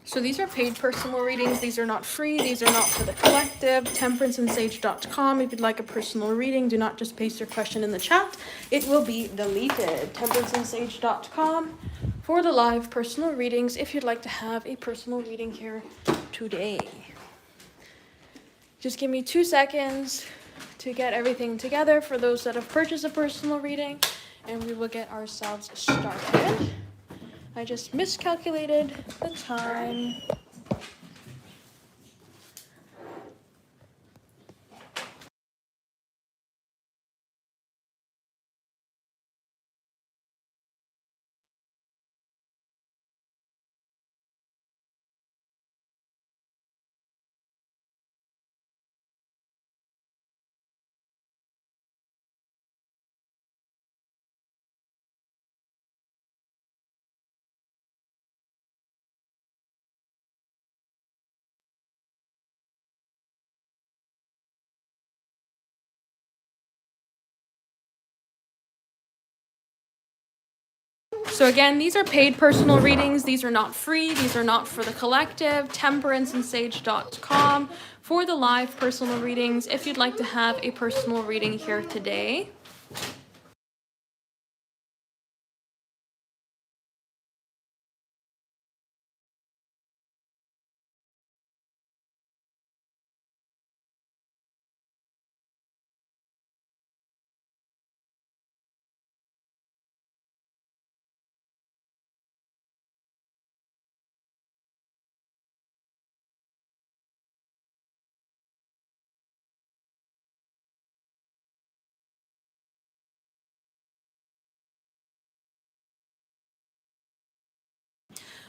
So these are paid personal readings. These are not free. These are not for the collective. Temperanceandsage.com. If you'd like a personal reading, do not just paste your question in the chat. It will be deleted. Temperanceandsage.com for the live personal readings if you'd like to have a personal reading here today. Just give me 2 seconds to get everything together for those that have purchased a personal reading, and we will get ourselves started. I just miscalculated the time. So again, these are paid personal readings. These are not free. These are not for the collective. Temperanceandsage.com for the live personal readings if you'd like to have a personal reading here today.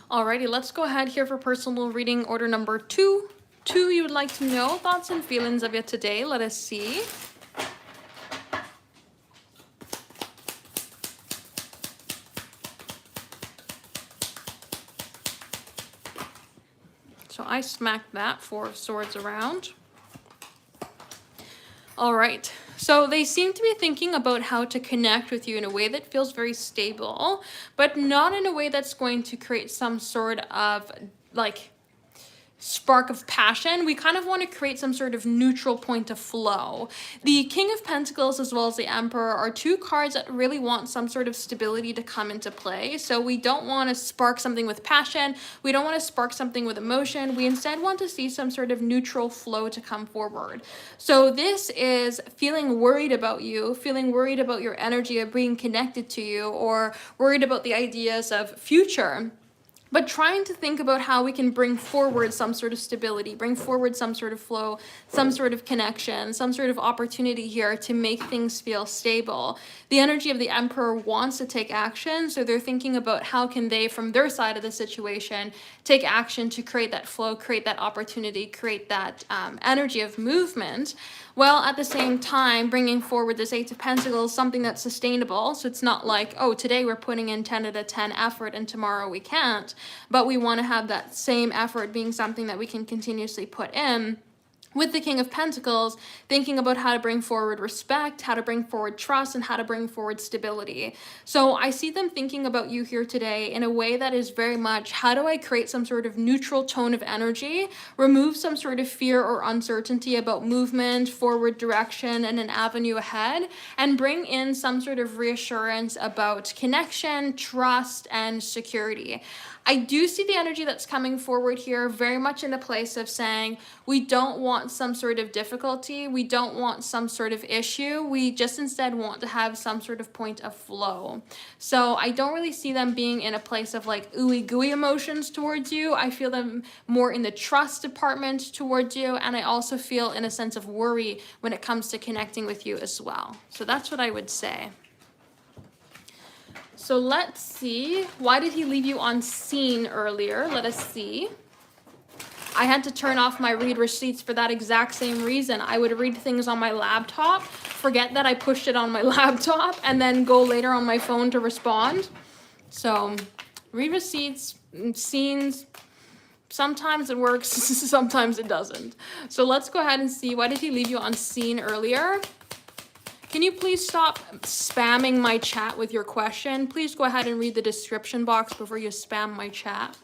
Alrighty, let's go ahead here for personal reading order number 2. 2, you would like to know thoughts and feelings of it today. Let us see. So I smacked that 4 of swords around. All right. So they seem to be thinking about how to connect with you in a way that feels very stable, but not in a way that's going to create some sort of like spark of passion. We kind of want to create some sort of neutral point of flow. The King of Pentacles as well as the Emperor are 2 cards that really want some sort of stability to come into play. So we don't want to spark something with passion. We don't want to spark something with emotion. We instead want to see some sort of neutral flow to come forward. So this is feeling worried about you, feeling worried about your energy of being connected to you, or worried about the ideas of future. But trying to think about how we can bring forward some sort of stability, bring forward some sort of flow, some sort of connection, some sort of opportunity here to make things feel stable. The energy of the Emperor wants to take action, so they're thinking about how can they, from their side of the situation, take action to create that flow, create that opportunity, create that energy of movement, while at the same time bringing forward this 8 of Pentacles, something that's sustainable. So it's not like, oh, today we're putting in 10 out of 10 effort and tomorrow we can't. But we want to have that same effort being something that we can continuously put in. With the King of Pentacles, thinking about how to bring forward respect, how to bring forward trust, and how to bring forward stability. So I see them thinking about you here today in a way that is very much, how do I create some sort of neutral tone of energy, remove some sort of fear or uncertainty about movement, forward direction, and an avenue ahead, and bring in some sort of reassurance about connection, trust, and security. I do see the energy that's coming forward here very much in the place of saying we don't want some sort of difficulty. We don't want some sort of issue. We just instead want to have some sort of point of flow. So I don't really see them being in a place of like ooey gooey emotions towards you. I feel them more in the trust department towards you. And I also feel in a sense of worry when it comes to connecting with you as well. So that's what I would say. So let's see. Why did he leave you on scene earlier? Let us see. I had to turn off my read receipts for that exact same reason. I would read things on my laptop, forget that I pushed it on my laptop, and then go later on my phone to respond. So read receipts, scenes, sometimes it works, sometimes it doesn't. So let's go ahead and see. Why did he leave you on scene earlier? Can you please stop spamming my chat with your question? Please go ahead and read the description box before you spam my chat.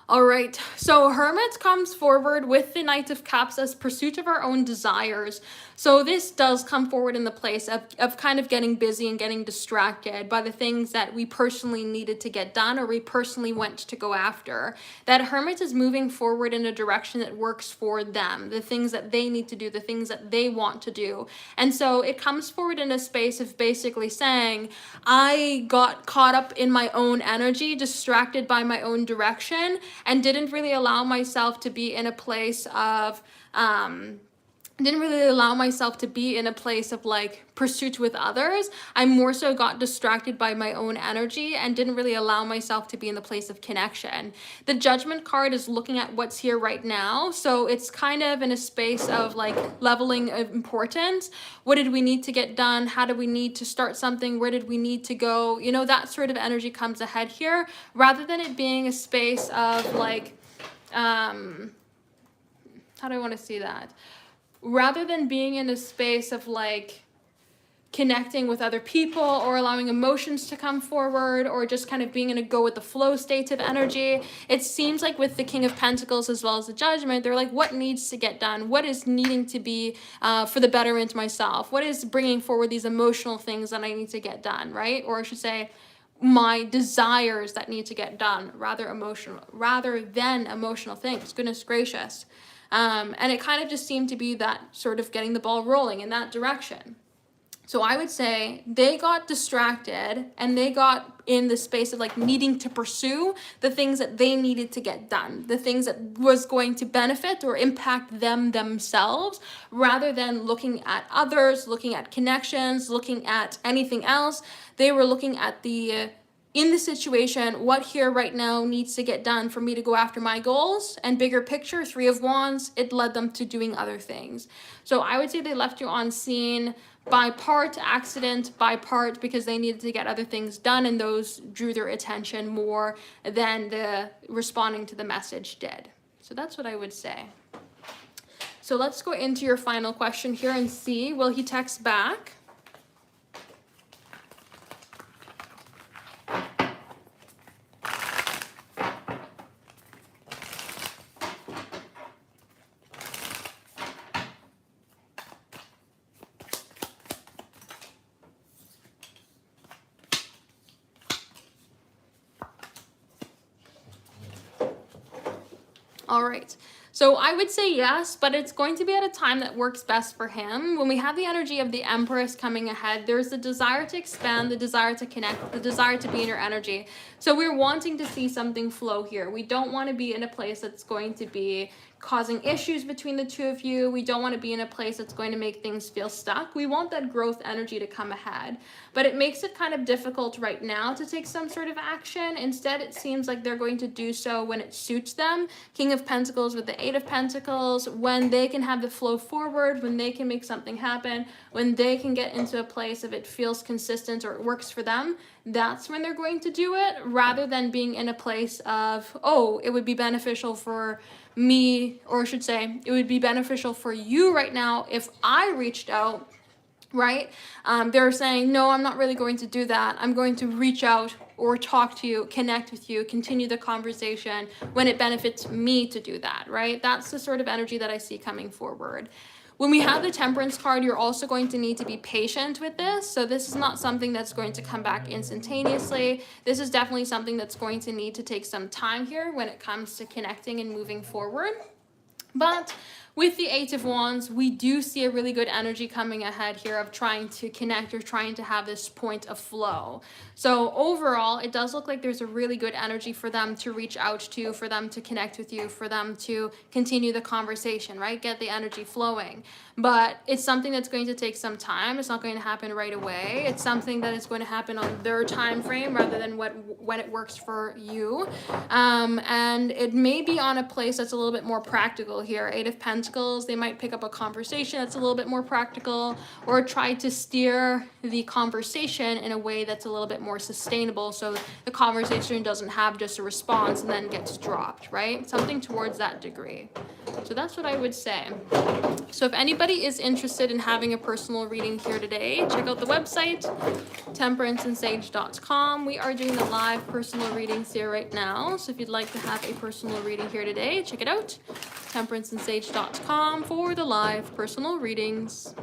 All right, so Hermit comes forward with the Knight of Cups as pursuit of our own desires. So this does come forward in the place of kind of getting busy and getting distracted by the things that we personally needed to get done or we personally went to go after. That Hermit is moving forward in a direction that works for them, the things that they need to do, the things that they want to do. And so it comes forward in a space of basically saying, I got caught up in my own energy, distracted by my own direction, and didn't really allow myself to be in a place of like pursuit with others. I more so got distracted by my own energy and didn't really allow myself to be in the place of connection. The Judgment card is looking at what's here right now. So it's kind of in a space of like leveling of importance. What did we need to get done? How do we need to start something? Where did we need to go? You know, that sort of energy comes ahead here, rather than it being a space of like, how do I want to see that? Rather than being in a space of like connecting with other people or allowing emotions to come forward or just kind of being in a go with the flow state of energy, it seems like with the King of Pentacles as well as the Judgment, they're like, what needs to get done? What is needing to be for the betterment of myself? What is bringing forward these emotional things that I need to get done, right? Or I should say, my desires that need to get done rather than emotional things. Goodness gracious. And it kind of just seemed to be that sort of getting the ball rolling in that direction. So I would say they got distracted and they got in the space of like needing to pursue the things that they needed to get done, the things that was going to benefit or impact them themselves, rather than looking at others, looking at connections, looking at anything else. They were looking at in the situation, what here right now needs to get done for me to go after my goals, and bigger picture, Three of Wands, it led them to doing other things. So I would say they left you on scene by part accident, by part because they needed to get other things done, and those drew their attention more than the responding to the message did. So that's what I would say. So let's go into your final question here and see, will he text back? All right, so I would say yes, but it's going to be at a time that works best for him. When we have the energy of the Empress coming ahead, there's the desire to expand, the desire to connect, the desire to be in your energy. So we're wanting to see something flow here. We don't want to be in a place that's going to be causing issues between the two of you. We don't want to be in a place that's going to make things feel stuck. We want that growth energy to come ahead, but it makes it kind of difficult right now to take some sort of action. Instead, it seems like they're going to do so when it suits them. King of Pentacles with the Eight of Pentacles, when they can have the flow forward, when they can make something happen, when they can get into a place of it feels consistent or it works for them, that's when they're going to do it, rather than being in a place of, oh, it would be beneficial for me, or I should say, it would be beneficial for you right now if I reached out, right? They're saying, no, I'm not really going to do that. I'm going to reach out or talk to you, connect with you, continue the conversation when it benefits me to do that, right? That's the sort of energy that I see coming forward. When we have the Temperance card, you're also going to need to be patient with this. So this is not something that's going to come back instantaneously. This is definitely something that's going to need to take some time here when it comes to connecting and moving forward. But with the Eight of Wands, we do see a really good energy coming ahead here of trying to connect or trying to have this point of flow. So overall, it does look like there's a really good energy for them to reach out to, for them to connect with you, for them to continue the conversation, right? Get the energy flowing. But it's something that's going to take some time. It's not going to happen right away. It's something that is going to happen on their time frame rather than when it works for you. And it may be on a place that's a little bit more practical here. Eight of Pentacles, they might pick up a conversation that's a little bit more practical, or try to steer the conversation in a way that's a little bit more sustainable, so the conversation doesn't have just a response and then gets dropped, right? Something towards that degree. So that's what I would say. So if anybody anybody is interested in having a personal reading here today, check out the website, temperanceandsage.com. We are doing the live personal readings here right now. So if you'd like to have a personal reading here today, check it out, temperanceandsage.com for the live personal readings.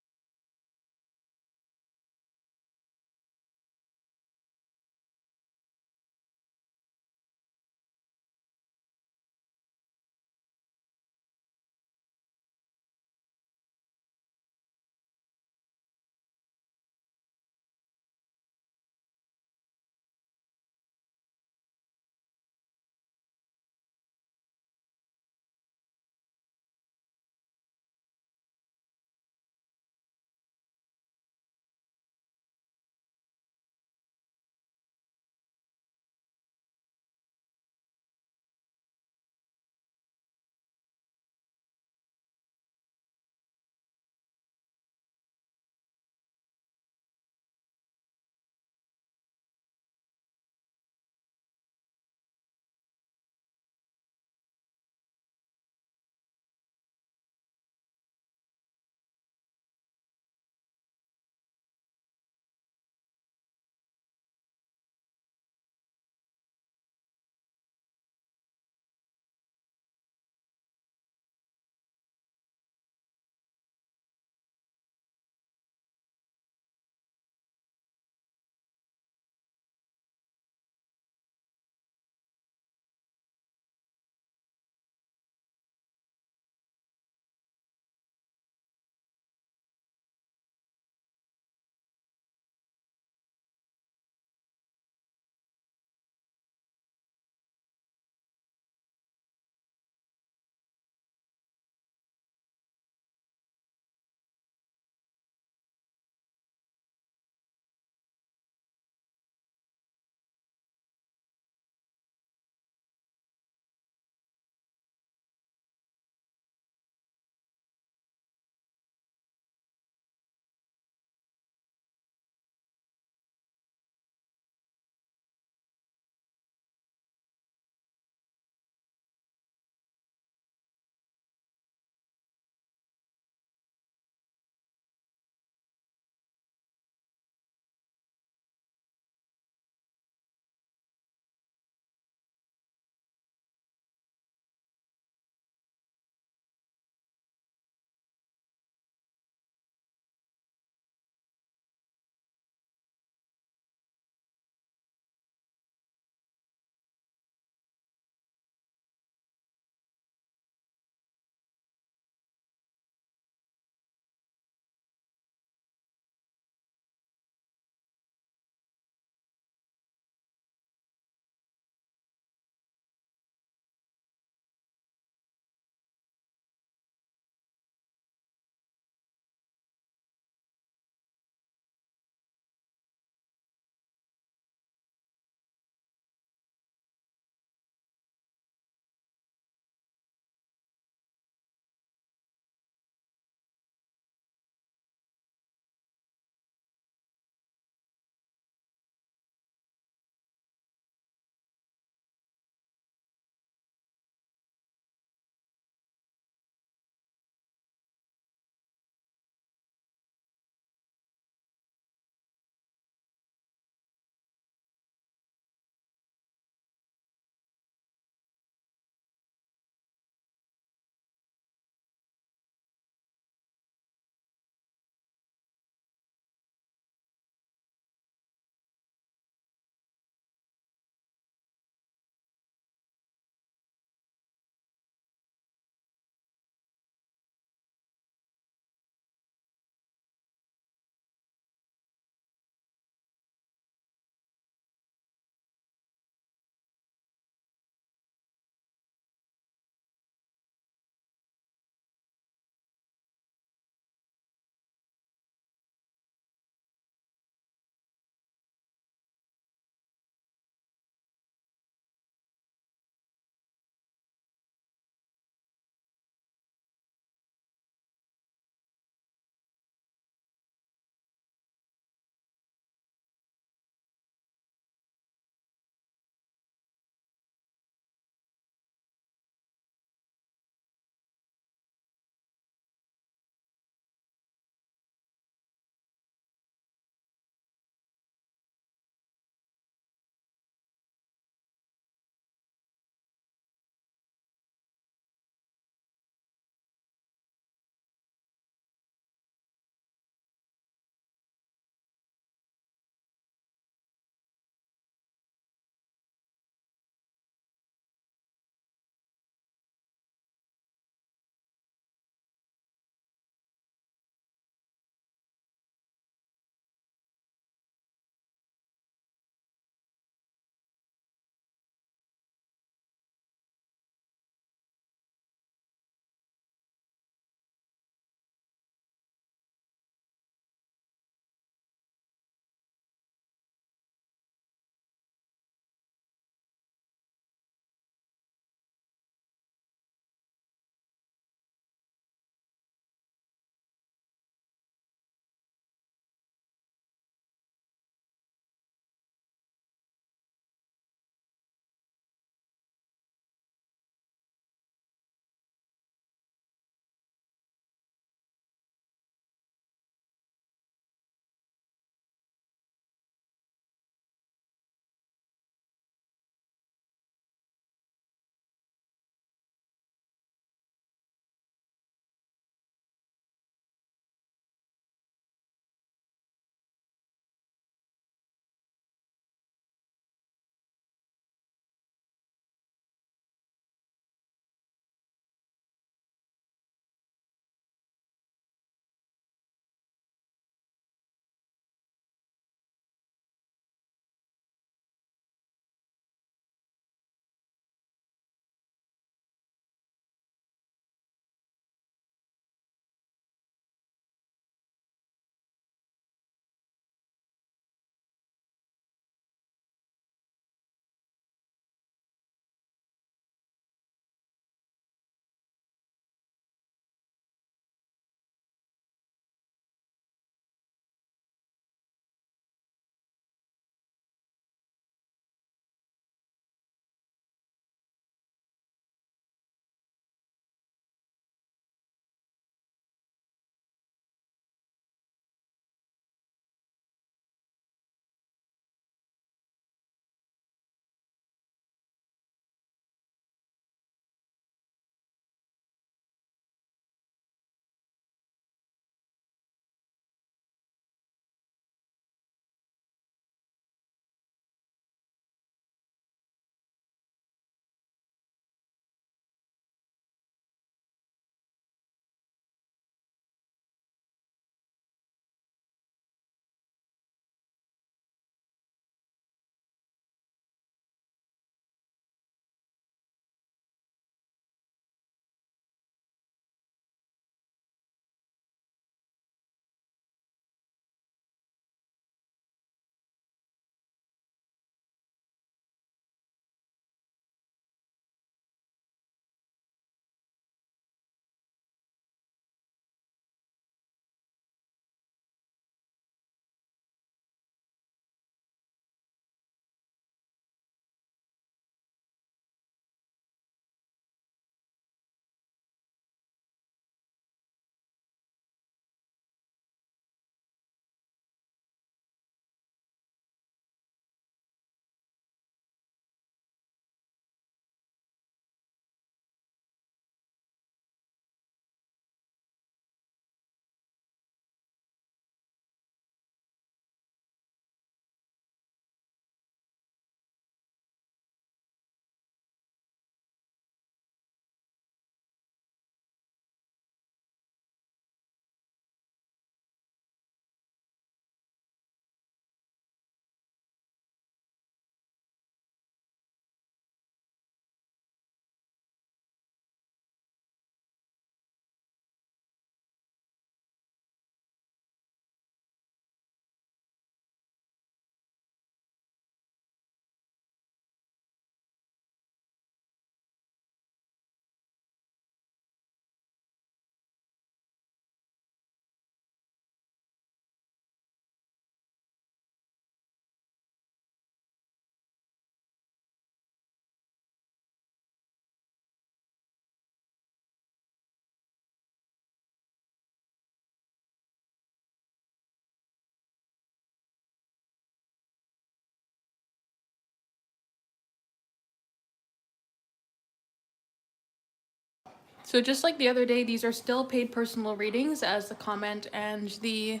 So just like the other day, these are still paid personal readings, as the comment and the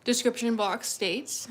description box states.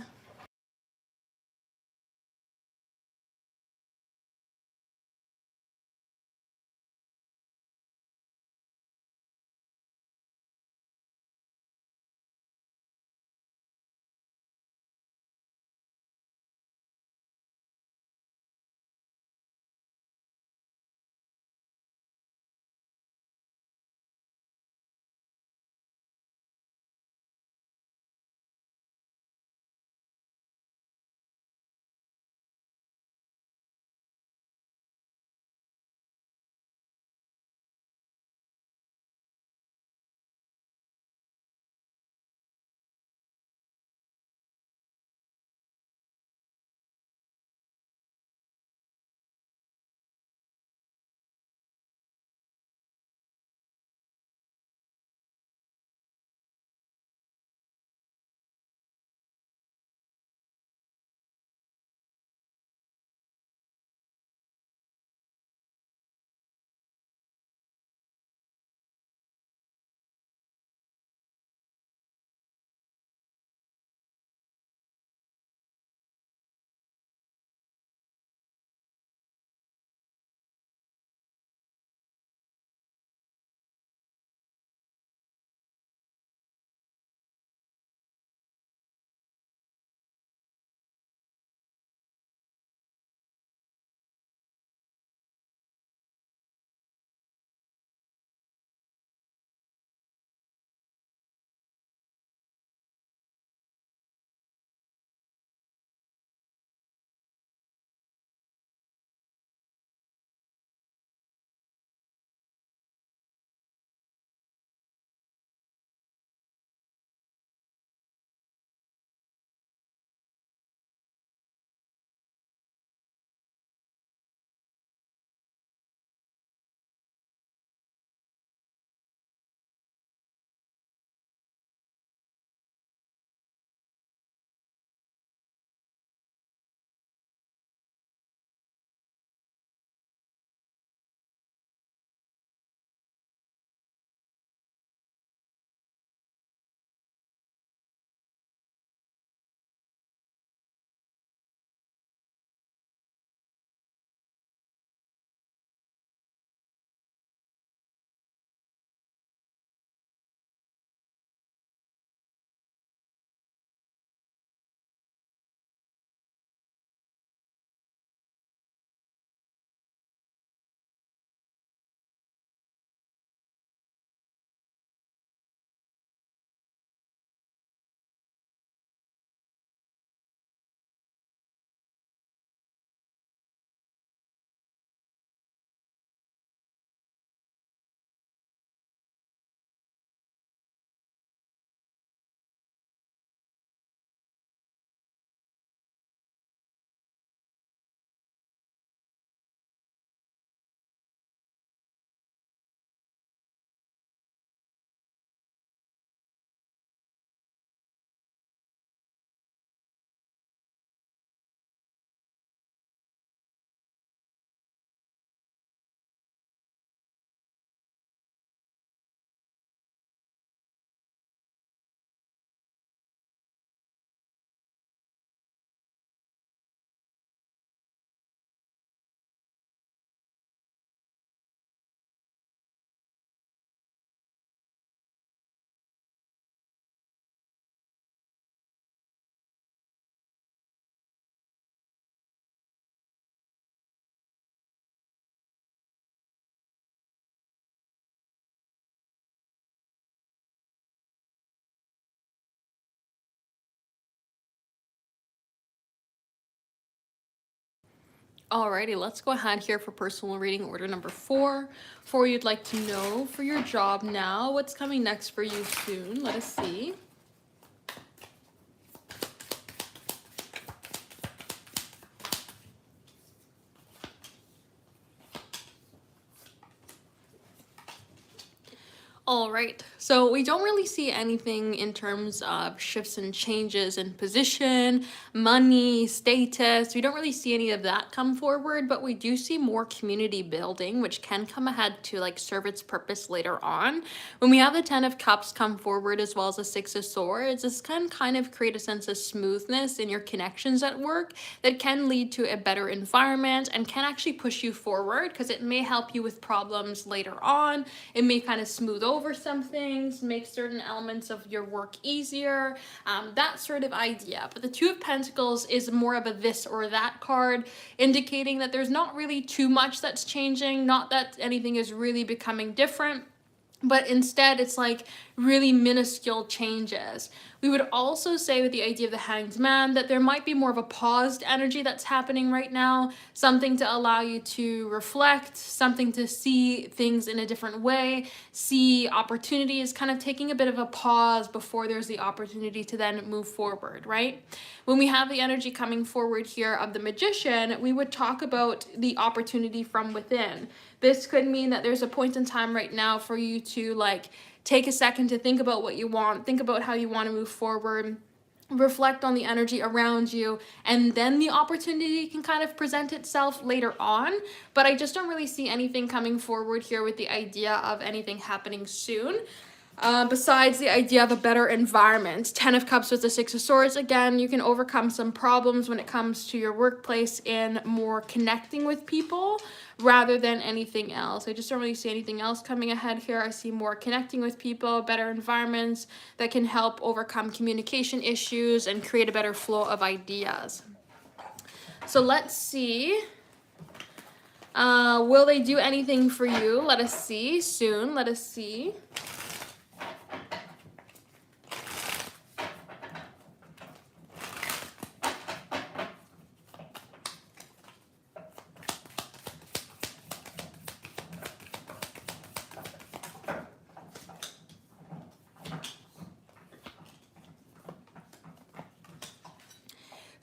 Alrighty, let's go ahead here for personal reading order number 4. For you'd like to know for your job now, what's coming next for you soon? Let us see. All right, so we don't really see anything in terms of shifts and changes in position, money, status. We don't really see any of that come forward, but we do see more community building, which can come ahead to like serve its purpose later on. When we have the Ten of Cups come forward as well as the Six of Swords, this can kind of create a sense of smoothness in your connections at work that can lead to a better environment and can actually push you forward because it may help you with problems later on. It may kind of smooth over some things, make certain elements of your work easier, that sort of idea. But the Two of Pentacles is more of a this or that card, indicating that there's not really too much that's changing, not that anything is really becoming different, but instead it's like really minuscule changes. We would also say with the idea of the Hanged Man that there might be more of a paused energy that's happening right now, something to allow you to reflect, something to see things in a different way, see opportunities, kind of taking a bit of a pause before there's the opportunity to then move forward, right? When we have the energy coming forward here of the Magician, we would talk about the opportunity from within. This could mean that there's a point in time right now for you to like take a second to think about what you want, think about how you want to move forward, reflect on the energy around you, and then the opportunity can kind of present itself later on. But I just don't really see anything coming forward here with the idea of anything happening soon. Besides the idea of a better environment. Ten of Cups with the Six of Swords. Again, you can overcome some problems when it comes to your workplace in more connecting with people rather than anything else. I just don't really see anything else coming ahead here. I see more connecting with people, better environments that can help overcome communication issues and create a better flow of ideas. So let's see. Will they do anything for you? Let us see soon. Let us see.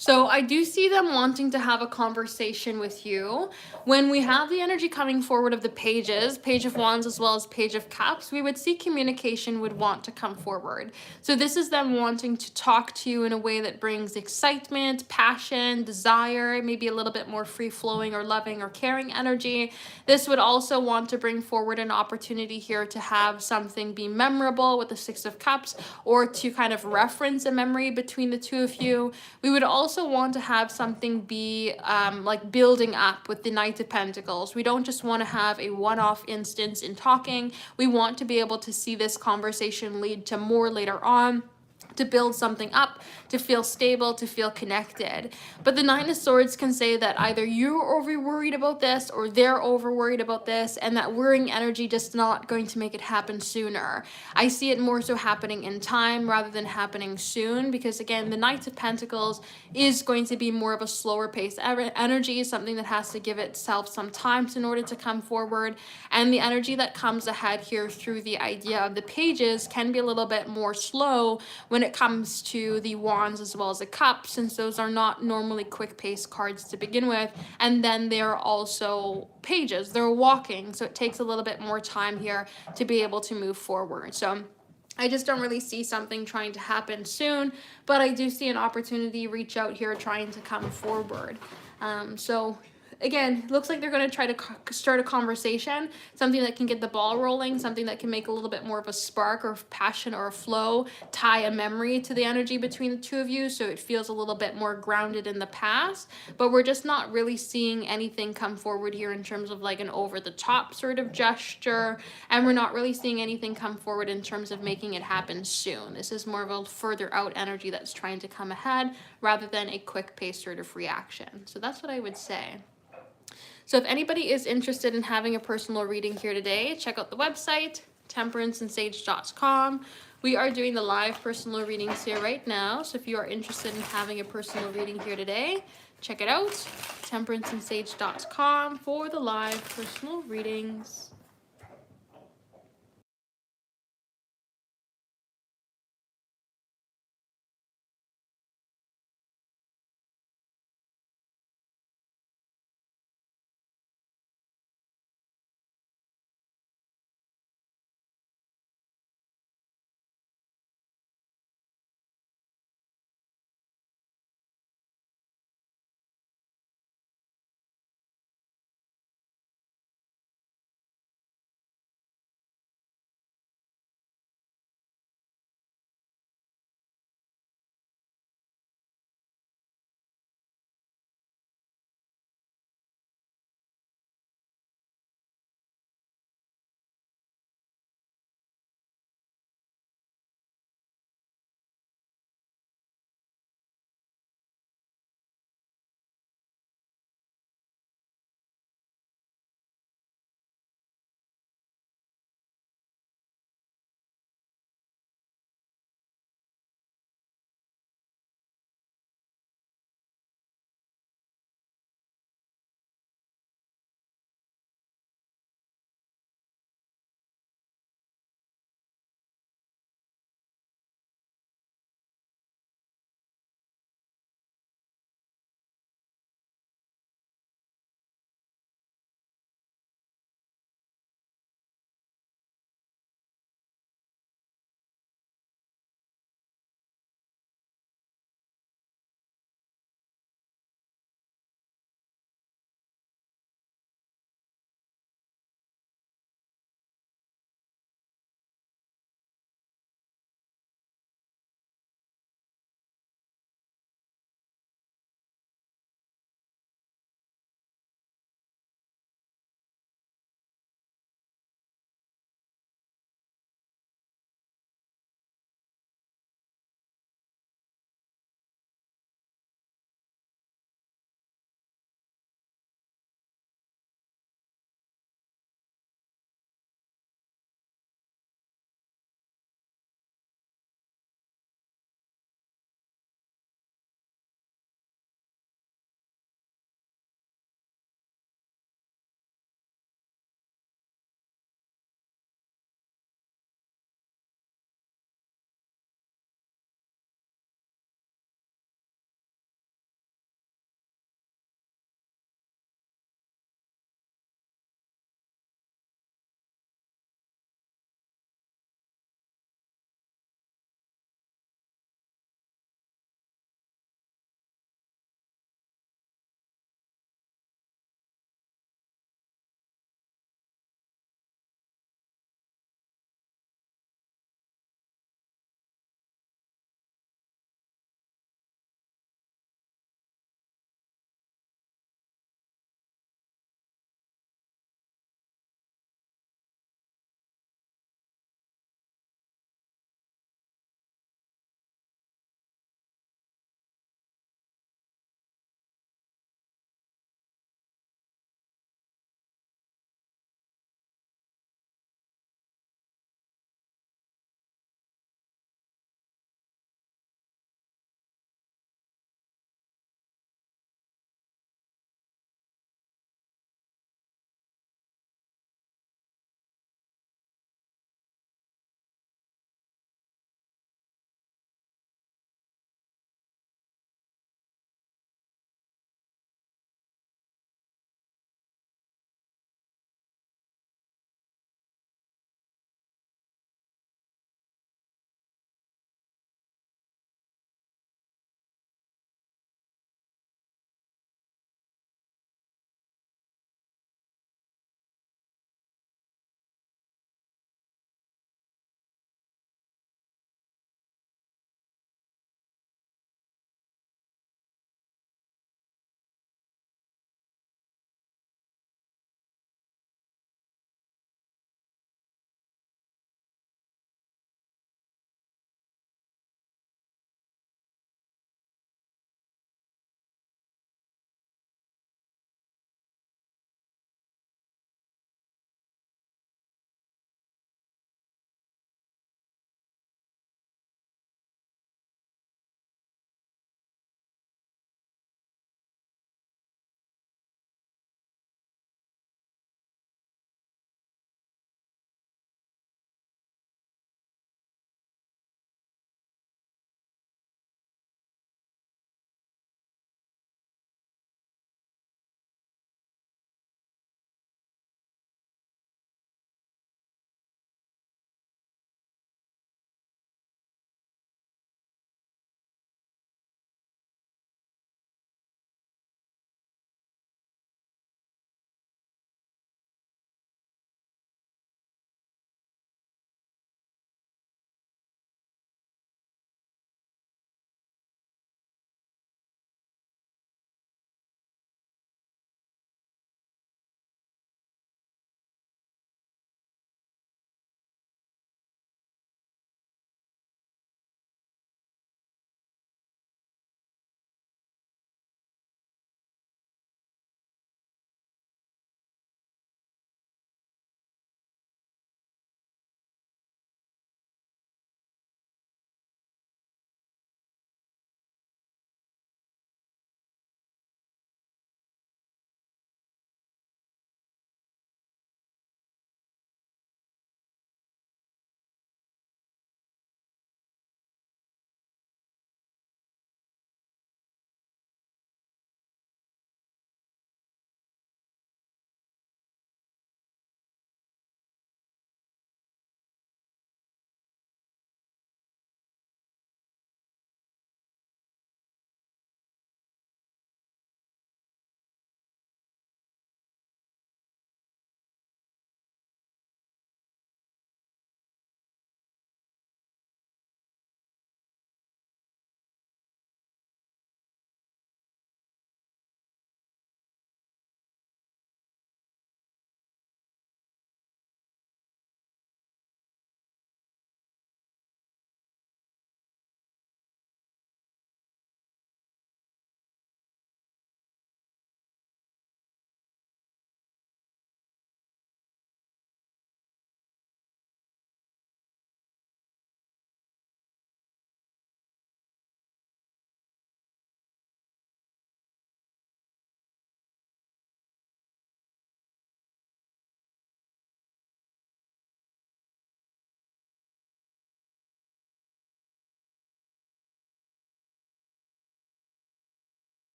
So I do see them wanting to have a conversation with you. When we have the energy coming forward of the pages, Page of Wands as well as Page of Cups, we would see communication would want to come forward. So this is them wanting to talk to you in a way that brings excitement, passion, desire, maybe a little bit more free-flowing or loving or caring energy. This would also want to bring forward an opportunity here to have something be memorable with the Six of Cups, or to kind of reference a memory between the two of you. We would also want to have something be like building up with the Knight of Pentacles. We don't just want to have a one-off instance in talking. We want to be able to see this conversation lead to more later on, to build something up, to feel stable, to feel connected. But the Nine of Swords can say that either you're over worried about this or they're over worried about this, and that worrying energy just not going to make it happen sooner. I see it more so happening in time rather than happening soon, because again, the Knight of Pentacles is going to be more of a slower paced energy, something that has to give itself some time in order to come forward. And the energy that comes ahead here through the idea of the pages can be a little bit more slow when it comes to the Wands as well as the Cups, since those are not normally quick pace cards to begin with, and then they're also pages, they're walking, so it takes a little bit more time here to be able to move forward. So I just don't really see something trying to happen soon, but I do see an opportunity reach out here trying to come forward. So again, looks like they're going to try to start a conversation, something that can get the ball rolling, something that can make a little bit more of a spark or passion or a flow, tie a memory to the energy between the two of you so it feels a little bit more grounded in the past. But we're just not really seeing anything come forward here in terms of like an over-the-top sort of gesture, and we're not really seeing anything come forward in terms of making it happen soon. This is more of a further out energy that's trying to come ahead rather than a quick pace sort of reaction. So that's what I would say. So if anybody is interested in having a personal reading here today, check out the website, temperanceandsage.com. We are doing the live personal readings here right now. So if you are interested in having a personal reading here today, check it out, temperanceandsage.com for the live personal readings.